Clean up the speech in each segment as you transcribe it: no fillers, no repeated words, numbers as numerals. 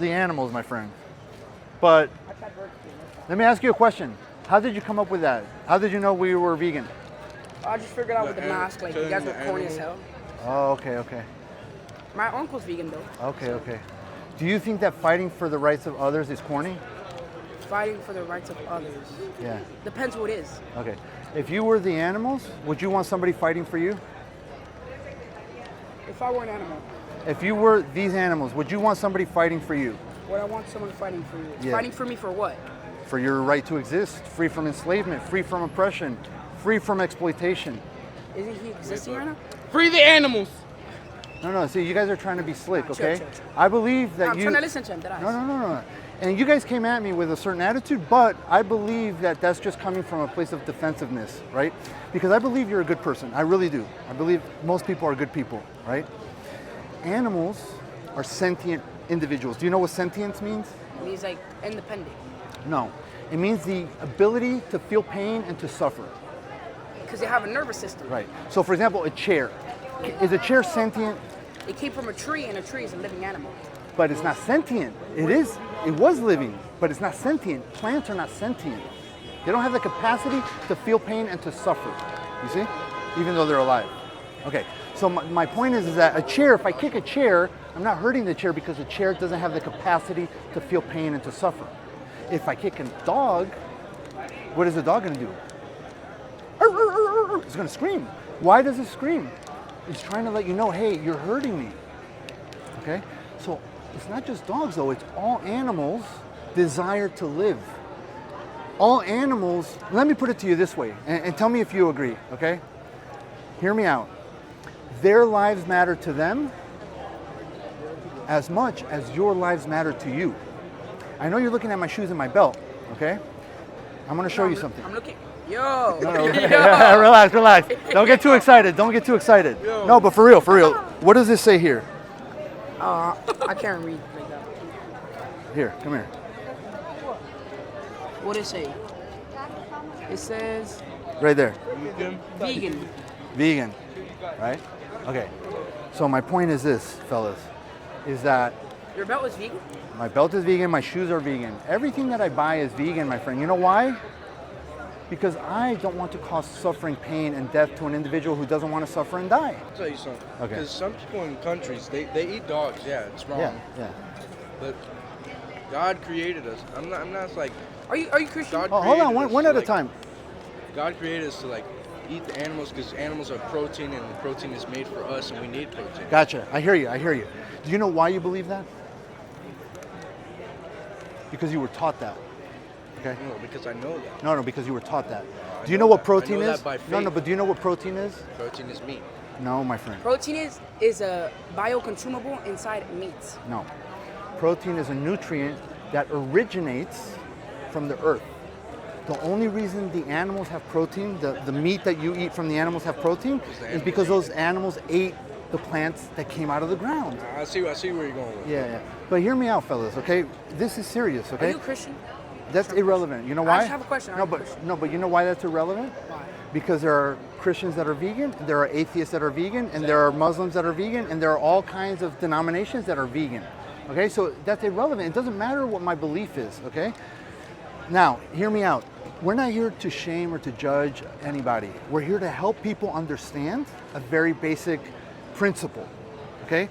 the animals, my friend. But let me ask you a question. How did you come up with that? How did you know we were vegan? I just figured out with the mask, like you guys were corny as hell. Oh, okay. My uncle's vegan though. Okay. Do you think that fighting for the rights of others is corny? Fighting for the rights of others. Yeah. Depends who it is. Okay. If you were the animals, would you want somebody fighting for you? If I were an animal. If you were these animals, would you want somebody fighting for you? Would I want someone fighting for you? Yeah. Fighting for me for what? For your right to exist, free from enslavement, free from oppression, free from exploitation. Isn't he existing right now? Free the animals. No. See, you guys are trying to be slick, Chill, okay? chill. I believe that I'm you. trying to listen to him. Did I? No. And you guys came at me with a certain attitude, but I believe that that's just coming from a place of defensiveness, right? Because I believe you're a good person. I really do. I believe most people are good people, right? Animals are sentient individuals. Do you know what sentience means? And he's like independent. No. It means the ability to feel pain and to suffer. Because they have a nervous system. Right. So, for example, a chair. Is a chair sentient? It came from a tree, and a tree is a living animal. But it's not sentient. It was living, but it's not sentient. Plants are not sentient. They don't have the capacity to feel pain and to suffer. You see? Even though they're alive. Okay, so my point is that a chair, if I kick a chair, I'm not hurting the chair because the chair doesn't have the capacity to feel pain and to suffer. If I kick a dog, what is the dog gonna do? It's gonna scream. Why does it scream? It's trying to let you know, hey, you're hurting me. Okay? So it's not just dogs though, it's all animals desire to live. All animals, let me put it to you this way, and tell me if you agree, okay? Hear me out. Their lives matter to them as much as your lives matter to you. I know you're looking at my shoes and my belt, okay? I'm gonna show you something. I'm looking. Yo. No. Relax. Don't get too excited. No, but for real. What does this say here? I can't read like that. Here, come here. What does it say? It says Right there. vegan. Right? Okay. So my point is this, fellas, is that Your belt is vegan? my belt is vegan, my shoes are vegan. Everything that I buy is vegan, my friend. You know why? Because I don't want to cause suffering, pain, and death to an individual who doesn't want to suffer and die. I'll tell you something. Okay. Because some people in countries, they eat dogs. Yeah, it's wrong. Yeah. But God created us. I'm not like. Are you Christian? God Oh, hold on, created us one to, at a like- time. God created us to like eat the animals because animals are protein and the protein is made for us and we need protein. Gotcha. I hear you. Do you know why you believe that? Because you were taught that. Okay? No, because I know that. No, because you were taught that. I Do you know know what that. I protein know is? that by No, faith. but do you know what protein is? Protein is meat. No, my friend. Protein is a bioconsumable inside meats. No. Protein is a nutrient that originates from the earth. The only reason the animals have protein, the meat that you eat from the animals have protein, is because those animals ate the plants that came out of the ground. I see where you're going with it. Yeah. But hear me out, fellas, okay? This is serious, Are okay? you a Christian? That's irrelevant. You know I why? just have a question. No, but you know why that's irrelevant? Why? Because there are Christians that are vegan, there are atheists that are vegan, and there are Muslims that are vegan, and there are all kinds of denominations that are vegan. Okay, so that's irrelevant. It doesn't matter what my belief is, okay? Now, hear me out. We're not here to shame or to judge anybody. We're here to help people understand a very basic principle, okay?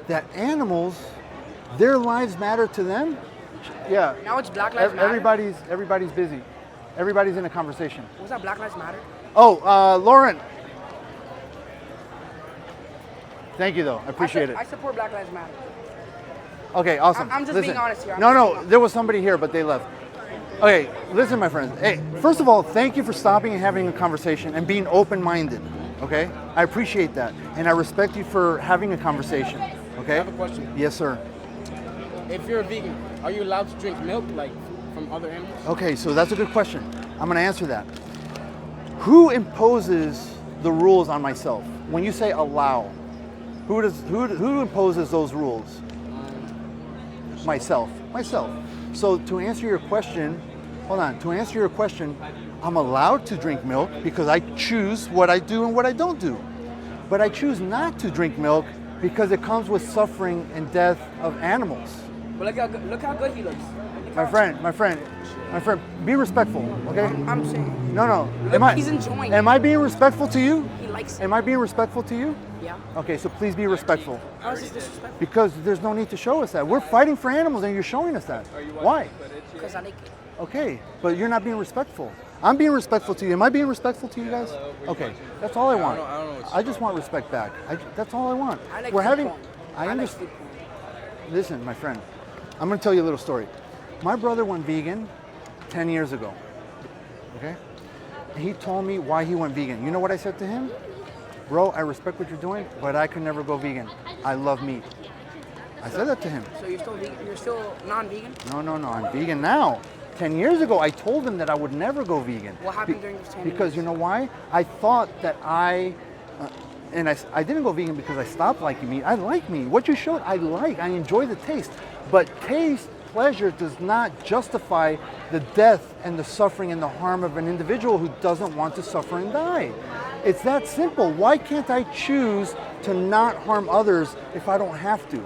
That animals, their lives matter to them. Yeah. Now it's Black Lives Matter. Everybody's busy. Everybody's in a conversation. Was that Black Lives Matter? Oh, Lauren. Thank you, though. I appreciate it. I support Black Lives Matter. Okay, awesome. I'm just being honest here. No, there was somebody here, but they left. Okay, listen, my friends. Hey, first of all, thank you for stopping and having a conversation and being open-minded, okay? I appreciate that, and I respect you for having a conversation, okay? I have a question. Yes, sir. If you're a vegan, are you allowed to drink milk like from other animals? Okay, so that's a good question. I'm gonna answer that. Who imposes the rules on myself? When you say allow, who imposes those rules? Myself. So to answer your question, I'm allowed to drink milk because I choose what I do and what I don't do. But I choose not to drink milk because it comes with suffering and death of animals. But look how good he looks. Look My how- friend, be respectful, okay? I'm saying. No. Look, he's enjoying Am it. I being respectful to you? He likes it. Am I being respectful to you? Yeah. Okay, so please be respectful. How is this disrespectful? Because there's no need to show us that. We're fighting for animals and you're showing us that. Why? Because I like it. Okay, but you're not being respectful. I'm being respectful to you. Am I being respectful to you guys? Okay, that's all I want. I don't know what's I just want respect back. That's all I want. I like We're food having. porn. I like understand. food porn. Listen, my friend, I'm going to tell you a little story. My brother went vegan 10 years ago. Okay? He told me why he went vegan. You know what I said to him? Bro, I respect what you're doing, but I could never go vegan. I love meat. I said that to him. So you're still vegan? You're still non-vegan? No, I'm vegan now. 10 years ago, I told him that I would never go vegan. What happened during those 10 years? Because you know why? I thought that I didn't go vegan because I stopped liking meat. I like meat. What you showed, I enjoy the taste. But taste, pleasure does not justify the death and the suffering and the harm of an individual who doesn't want to suffer and die. It's that simple. Why can't I choose to not harm others if I don't have to?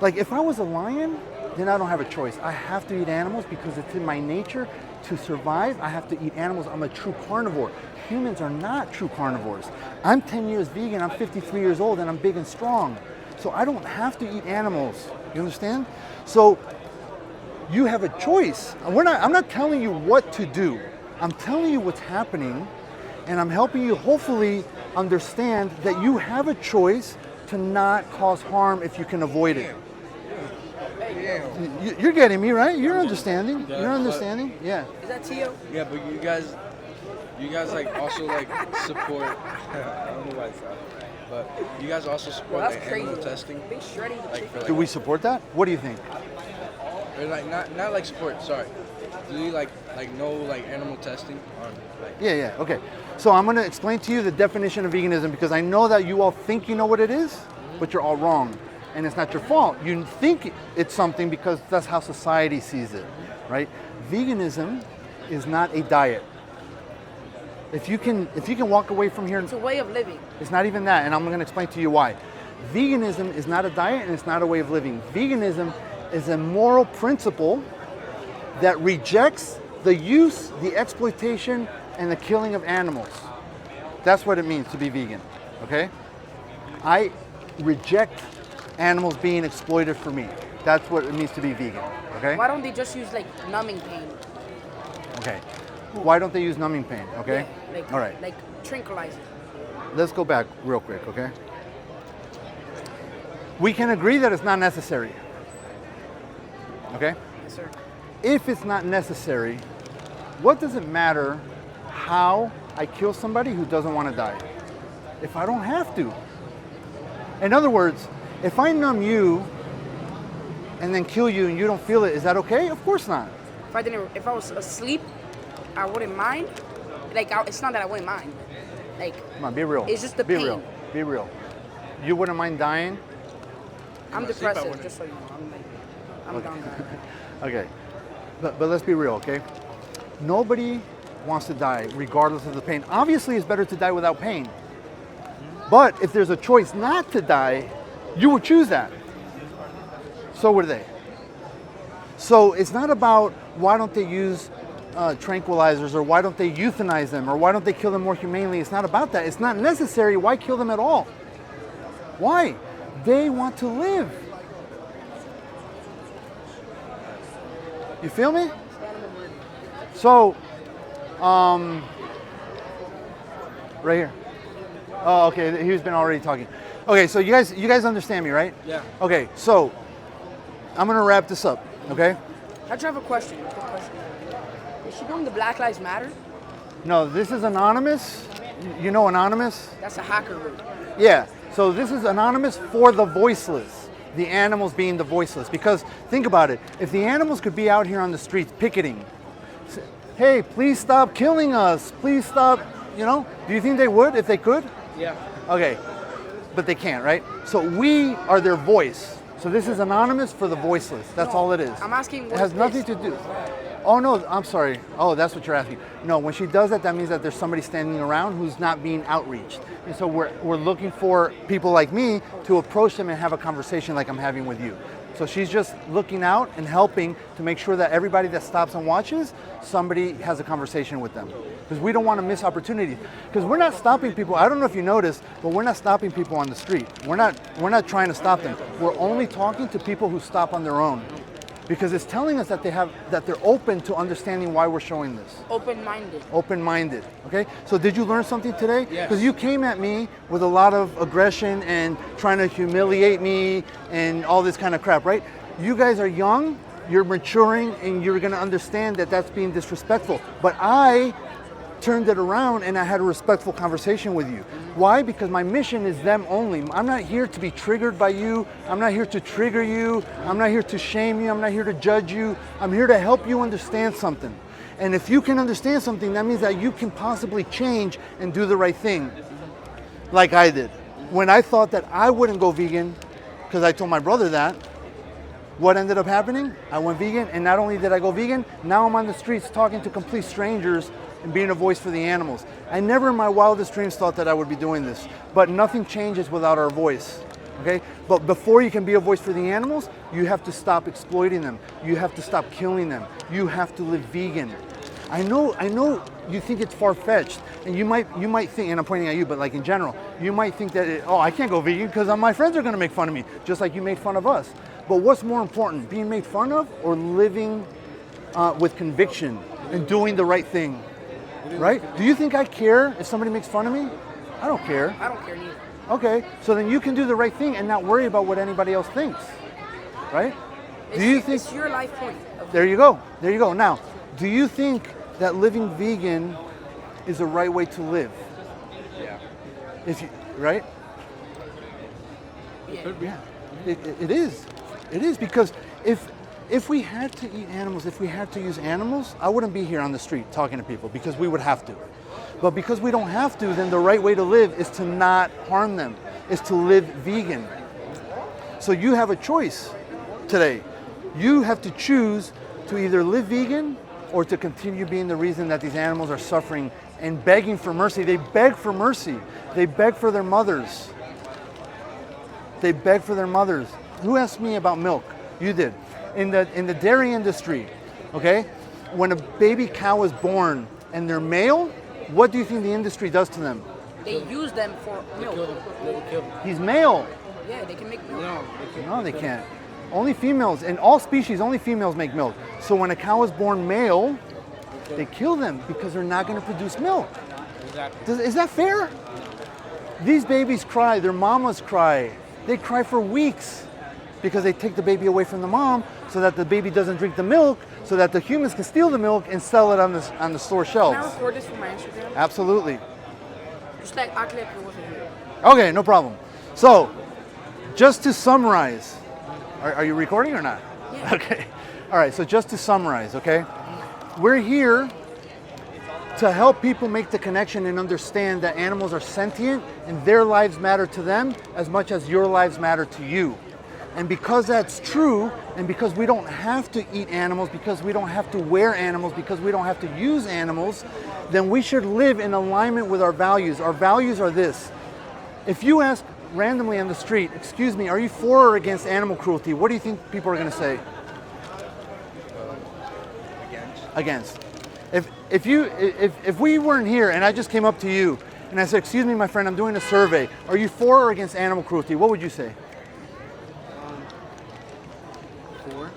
Like if I was a lion, then I don't have a choice. I have to eat animals because it's in my nature to survive. I have to eat animals. I'm a true carnivore. Humans are not true carnivores. I'm 10 years vegan, I'm 53 years old, and I'm big and strong. So I don't have to eat animals. You understand? So you have a choice. I'm not telling you what to do. I'm telling you what's happening, and I'm helping you hopefully understand that you have a choice to not cause harm if you can avoid it. You're getting me, right? You're understanding. You're understanding. Yeah. Is that Tio? Yeah, but you guys like also like support. I don't know why it's that, but you guys also support Well, like that's crazy. animal testing. They shredding the Like chicken. for like, Do we support that? What do you think? or like not like support. Sorry. Do you like know like animal testing on like? Yeah. Okay. So I'm going to explain to you the definition of veganism because I know that you all think you know what it is, but you're all wrong. And it's not your fault. You think it's something because that's how society sees it, right? Veganism is not a diet. If you can walk away from here, It's a way of living. it's not even that, and I'm going to explain to you why. Veganism is not a diet and it's not a way of living. Veganism is a moral principle that rejects the use, the exploitation, and the killing of animals. That's what it means to be vegan, okay? I reject animals being exploited for meat. That's what it means to be vegan, okay? Why don't they just use like numbing pain? Okay. Why don't they use numbing pain, okay? Yeah, like, All right. Like tranquilizer. Let's go back real quick, okay? We can agree that it's not necessary, okay? Yes, sir. If it's not necessary, what does it matter how I kill somebody who doesn't want to die? If I don't have to. In other words, if I numb you and then kill you and you don't feel it, is that okay? Of course not. If I was asleep, I wouldn't mind. Like it's not that I wouldn't mind. Like Come on, be real. It's just the be pain. real. Be real. You wouldn't mind dying? I'm my sleep, I depressive, wouldn't. just so you know. I'm a dumb guy. Okay. But let's be real, okay? Nobody wants to die regardless of the pain. Obviously, it's better to die without pain. But if there's a choice not to die, you would choose that. So would they. So it's not about why don't they use tranquilizers or why don't they euthanize them or why don't they kill them more humanely. It's not about that. It's not necessary. Why kill them at all? Why? They want to live. You feel me? So, right here. Oh, okay. He's been already talking. Okay, so you guys understand me, right? Yeah. Okay, so I'm gonna wrap this up. Okay. I just have a question. Quick question. Is she doing the Black Lives Matter? No, this is anonymous. You know anonymous? That's a hacker route. Yeah. So this is anonymous for the voiceless. The animals being the voiceless. Because think about it. If the animals could be out here on the streets picketing, hey, please stop killing us. Please stop. You know? Do you think they would if they could? Yeah. Okay. But they can't, right? So we are their voice. So this is anonymous for the voiceless. That's No, all it is. I'm asking what It has is nothing this? to do. Oh no, I'm sorry. Oh, that's what you're asking. No, when she does that, that means that there's somebody standing around who's not being outreached. And so we're looking for people like me to approach them and have a conversation like I'm having with you. So she's just looking out and helping to make sure that everybody that stops and watches, somebody has a conversation with them. Because we don't want to miss opportunities. Because we're not stopping people. I don't know if you noticed, but we're not stopping people on the street. We're not trying to stop them. We're only talking to people who stop on their own. Because it's telling us that they're open to understanding why we're showing this. Open-minded. Open-minded, okay? So did you learn something today? Yes. Because you came at me with a lot of aggression and trying to humiliate me and all this kind of crap, right? You guys are young, you're maturing, and you're gonna understand that that's being disrespectful. But I turned it around and I had a respectful conversation with you. Why? Because my mission is them only. I'm not here to be triggered by you. I'm not here to trigger you. I'm not here to shame you. I'm not here to judge you. I'm here to help you understand something. And if you can understand something, that means that you can possibly change and do the right thing, like I did. When I thought that I wouldn't go vegan, because I told my brother that, what ended up happening? I went vegan, and not only did I go vegan, now I'm on the streets talking to complete strangers and being a voice for the animals. I never in my wildest dreams thought that I would be doing this, but nothing changes without our voice, okay? But before you can be a voice for the animals, you have to stop exploiting them. You have to stop killing them. You have to live vegan. I know you think it's far-fetched, and you might think, and I'm pointing at you, but like in general, you might think that, I can't go vegan because my friends are gonna make fun of me, just like you made fun of us. But what's more important, being made fun of or living with conviction and doing the right thing? Right? Do you think I care if somebody makes fun of me? I don't care. I don't care neither. Okay, so then you can do the right thing and not worry about what anybody else thinks, right? Do you think? It's your life point. There you go. There you go. Now, do you think that living vegan is the right way to live? Yeah. Right? Yeah. It is. It is, because if we had to eat animals, if we had to use animals, I wouldn't be here on the street talking to people, because we would have to. But because we don't have to, then the right way to live is to not harm them, is to live vegan. So you have a choice today. You have to choose to either live vegan or to continue being the reason that these animals are suffering and begging for mercy. They beg for mercy. They beg for their mothers. They beg for their mothers. Who asked me about milk? You did. In the dairy industry, okay, when a baby cow is born and they're male, what do you think the industry does to them? They use them for milk. They will kill them. He's male. Yeah, they can make milk. No, they can't. No, they can't. Only females, in all species, only females make milk. So when a cow is born male, they kill them because they're not going to produce milk. Exactly. Is that fair? These babies cry, their mamas cry. They cry for weeks because they take the baby away from the mom so that the baby doesn't drink the milk, so that the humans can steal the milk and sell it on the store shelves. Can I record this for my Instagram? Absolutely. Just like act like it wasn't here. Okay, no problem. So, just to summarize, are you recording or not? Yeah. Okay. All right, so just to summarize, okay? We're here to help people make the connection and understand that animals are sentient and their lives matter to them as much as your lives matter to you. And because that's true, and because we don't have to eat animals, because we don't have to wear animals, because we don't have to use animals, then we should live in alignment with our values. Our values are this. If you ask randomly on the street, excuse me, are you for or against animal cruelty? What do you think people are going to say? Against. If we weren't here and I just came up to you and I said, excuse me, my friend, I'm doing a survey. Are you for or against animal cruelty? What would you say? For?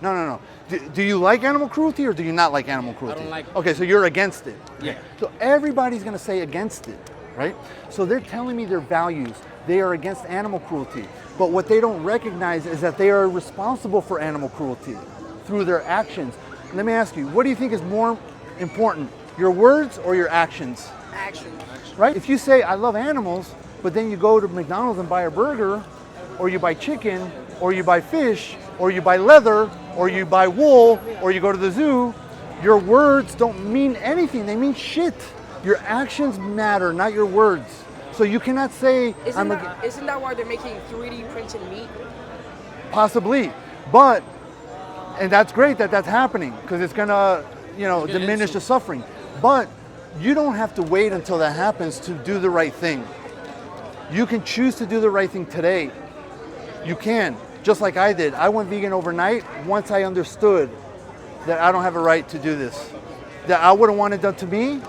No. Do you like animal cruelty or do you not like animal cruelty? I don't like it. Okay, so you're against it. Yeah. So everybody's going to say against it, right? So they're telling me their values. They are against animal cruelty. But what they don't recognize is that they are responsible for animal cruelty through their actions. Let me ask you, what do you think is more important, your words or your actions? Action. Right? If you say, I love animals, but then you go to McDonald's and buy a burger, or you buy chicken, or you buy fish, or you buy leather, or you buy wool, or you go to the zoo, your words don't mean anything. They mean shit. Your actions matter, not your words. So you cannot say, Isn't that why they're making 3D printed meat? possibly, but, and that's great that that's happening, because it's gonna, diminish the suffering. But you don't have to wait until that happens to do the right thing. You can choose to do the right thing today. You can. just like I did. I went vegan overnight once I understood that I don't have a right to do this, that I wouldn't want it done to me,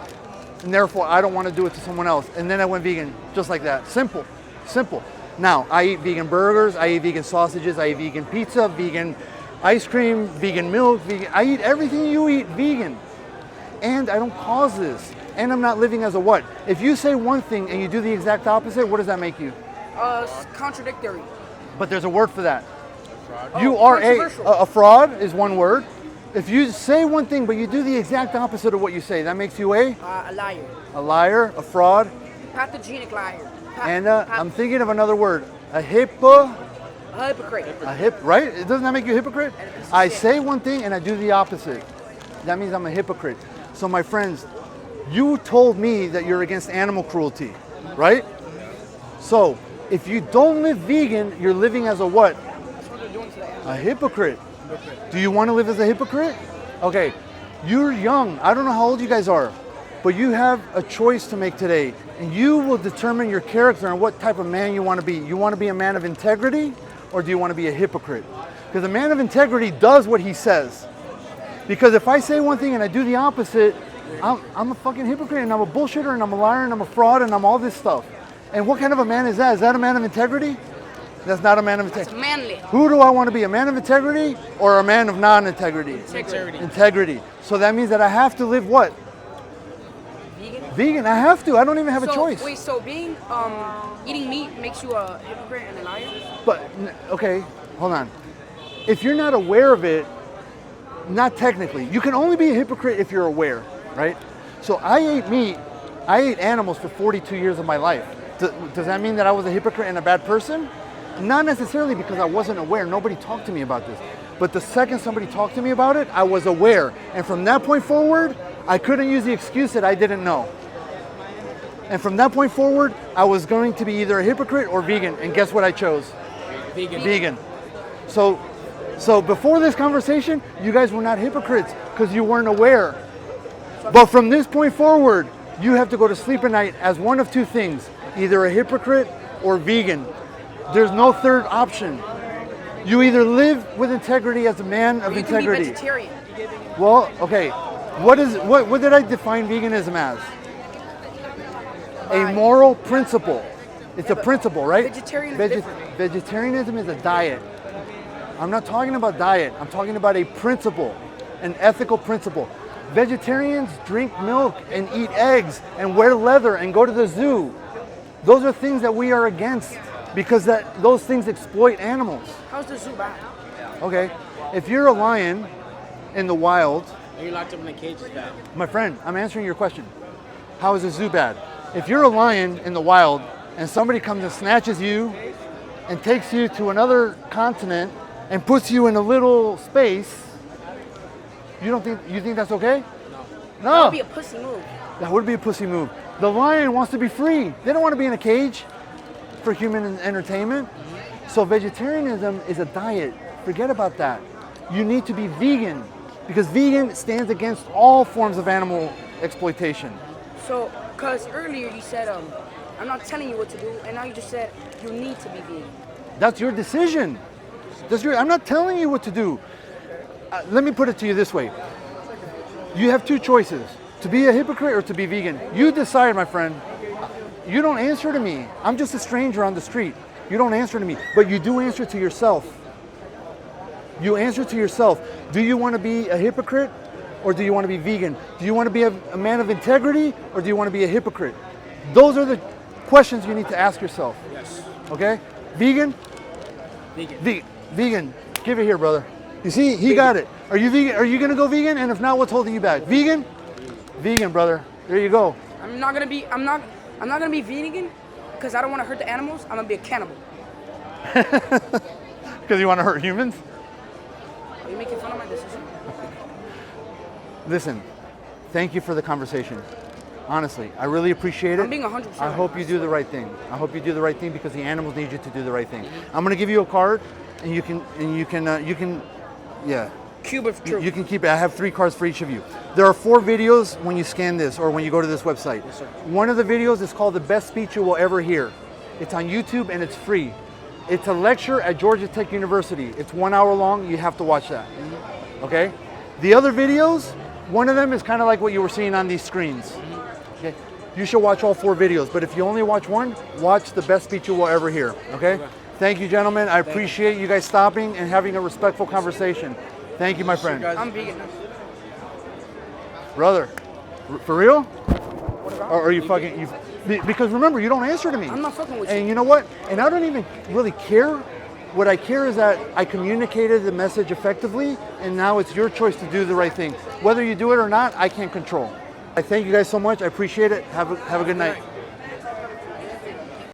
and therefore I don't want to do it to someone else. And then I went vegan, just like that. Simple, simple. Now, I eat vegan burgers, I eat vegan sausages, I eat vegan pizza, vegan ice cream, vegan milk, vegan. I eat everything you eat vegan. And I don't cause this. And I'm not living as a what? If you say one thing and you do the exact opposite, what does that make you? Contradictory. But there's a word for that. Oh, You are controversial. a fraud is one word. If you say one thing but you do the exact opposite of what you say, that makes you A liar. a liar, a fraud. Pathogenic liar. And I'm thinking of another word, a hypocrite. A hypocrite. Right? Doesn't that make you a hypocrite? And a piece of I shit. say one thing and I do the opposite. That means I'm a hypocrite. So my friends, you told me that you're against animal cruelty, right? So if you don't live vegan, you're living as a what? That's what they're doing to the animals. A hypocrite. Do you want to live as a hypocrite? Okay, you're young. I don't know how old you guys are, but you have a choice to make today, and you will determine your character and what type of man you want to be. You want to be a man of integrity, or do you want to be a hypocrite? Because a man of integrity does what he says. Because if I say one thing and I do the opposite, I'm a fucking hypocrite, and I'm a bullshitter, and I'm a liar, and I'm a fraud, and I'm all this stuff. And what kind of a man is that? Is that a man of integrity? That's not a man of It's integrity. manly. Who do I want to be, a man of integrity or a man of non-integrity? Integrity. Integrity. So that means that I have to live what? Vegan. Vegan. I have to. I don't even have a So, choice. wait, so being, eating meat makes you a hypocrite and a liar? But, okay, hold on. If you're not aware of it, not technically. You can only be a hypocrite if you're aware, right? So I ate meat, I ate animals for 42 years of my life. Does that mean that I was a hypocrite and a bad person? Not necessarily, because I wasn't aware. Nobody talked to me about this. But the second somebody talked to me about it, I was aware. And from that point forward, I couldn't use the excuse that I didn't know. And from that point forward, I was going to be either a hypocrite or vegan. And guess what I chose? Vegan. Vegan. So before this conversation, you guys were not hypocrites because you weren't aware. But from this point forward, you have to go to sleep at night as one of two things, either a hypocrite or vegan. There's no third option. You either live with integrity as a man of You integrity. can be vegetarian. Well, okay. What did I define veganism as? A moral principle. It's a principle, right? Vegetarian is different. Vegetarianism is a diet. I'm not talking about diet. I'm talking about a principle, an ethical principle. Vegetarians drink milk and eat eggs and wear leather and go to the zoo. Those are things that we are against because those things exploit animals. How's the zoo bad? Okay, if you're a lion in the wild, Are you locked up in a cage? Is that? my friend, I'm answering your question. How is a zoo bad? If you're a lion in the wild and somebody comes and snatches you and takes you to another continent and puts you in a little space, you think that's okay? No. That would be a pussy move. That would be a pussy move. The lion wants to be free. They don't want to be in a cage for human entertainment. So vegetarianism is a diet. Forget about that. You need to be vegan because vegan stands against all forms of animal exploitation. So, because earlier you said, I'm not telling you what to do, and now you just said you need to be vegan. That's your decision. I'm not telling you what to do. Let me put it to you this way. You have two choices, to be a hypocrite or to be vegan. You decide, my friend. You don't answer to me. I'm just a stranger on the street. You don't answer to me, but you do answer to yourself. You answer to yourself. Do you want to be a hypocrite or do you want to be vegan? Do you want to be a man of integrity or do you want to be a hypocrite? Those are the questions you need to ask yourself. Yes. Okay? Vegan? Vegan. Vegan. Give it here, brother. You see, he got it. Are you vegan? Are you gonna go vegan? And if not, what's holding you back? Vegan? Vegan, brother. There you go. I'm not gonna be vegan because I don't want to hurt the animals. I'm gonna be a cannibal. Because you want to hurt humans? Are you making fun of my decision? Listen, thank you for the conversation. Honestly, I really appreciate it. I'm being 100%. I hope you do the right thing. I hope you do the right thing because the animals need you to do the right thing. I'm gonna give you a card, and you can, yeah. Cube of truth. You can keep it. I have 3 cards for each of you. There are 4 videos when you scan this or when you go to this website. Yes, sir. One of the videos is called The Best Speech You Will Ever Hear. It's on YouTube and it's free. It's a lecture at Georgia Tech University. It's 1 hour long. You have to watch that. Okay? The other videos, one of them is kind of like what you were seeing on these screens. Okay? You should watch all 4 videos, but if you only watch one, watch the best speech you will ever hear. Okay? Thank you, gentlemen. I appreciate you guys stopping and having a respectful conversation. Thank you, my friend. I'm vegan. Brother, for real? What about? Or are you fucking, because remember, you don't answer to me. I'm not fucking with you. And you know what? And I don't even really care. What I care is that I communicated the message effectively, and now it's your choice to do the right thing. Whether you do it or not, I can't control. I thank you guys so much. I appreciate it. Have a good night.